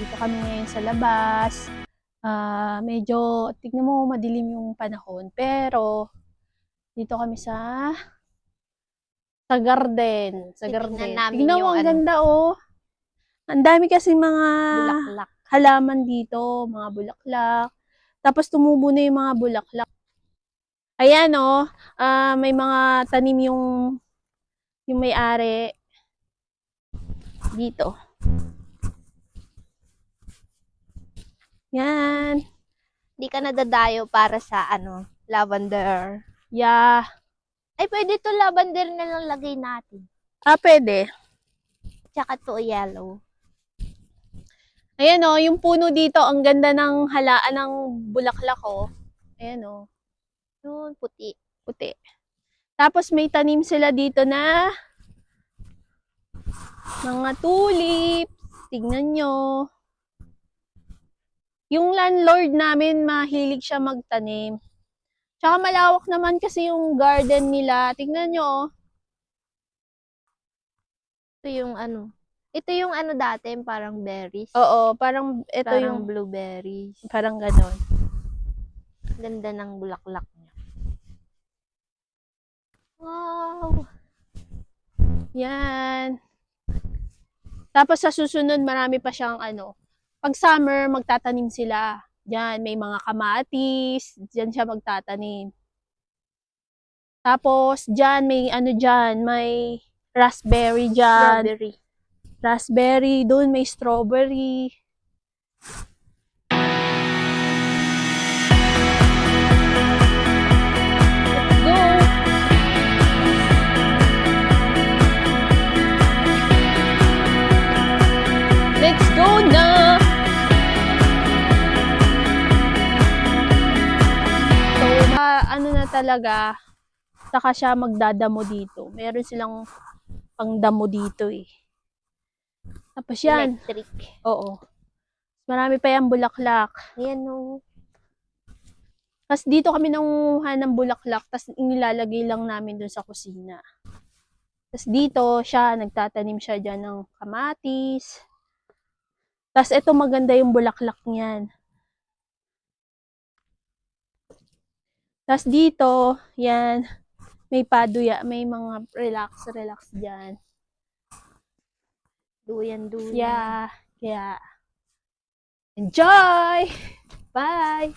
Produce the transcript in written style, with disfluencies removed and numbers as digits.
Dito kami ngayon sa labas. Medyo, tignan mo, madilim yung panahon. Pero, dito kami sa garden. Sa Titignan garden. namin Tignan mo, yung ang ganda, oh. Ang dami kasi mga bulaklak. halaman dito, mga bulaklak. Tapos, tumubo na yung mga bulaklak. Ayan, oh. May mga tanim yung may-ari dito. Yan. Di ka nadadayo para sa lavender. Yeah. Ay, pwede to lavender na lang lagay natin. Pwede. Tsaka to yellow. Ayan o, yung puno dito, ang ganda ng halaan ng bulaklak o. Ayan o, Yun, puti. puti. Tapos may tanim sila dito na mga tulips. Tignan nyo. Yung landlord namin, mahilig siya magtanim. Tsaka malawak naman kasi yung garden nila. Tignan nyo o. Ito yung dati, parang berries. Oo, parang ito Parang yung blueberries. parang ganon. Ganda ng bulaklak niya. Wow! Yan. Tapos sa susunod, marami pa siyang pag summer, magtatanim sila. Diyan, may mga kamatis. Diyan siya magtatanim. Tapos, diyan, may raspberry diyan. Strawberry. Raspberry, doon may strawberry. Let's go! Let's go na! So, na talaga, saka siya magdadamo dito. Meron silang pangdamo dito eh. Tapos yan. Electric. Oo. Marami pa yung bulaklak. Ayan o. Tapos dito kami nangunguha ng bulaklak, tapos inilalagay lang namin dun sa kusina. Tapos dito siya, nagtatanim siya dyan ng kamatis. Tapos ito maganda yung bulaklak niyan. Tapos dito, yan, may paduya, may mga relax dyan. Duyan. Yeah, kaya enjoy! Bye!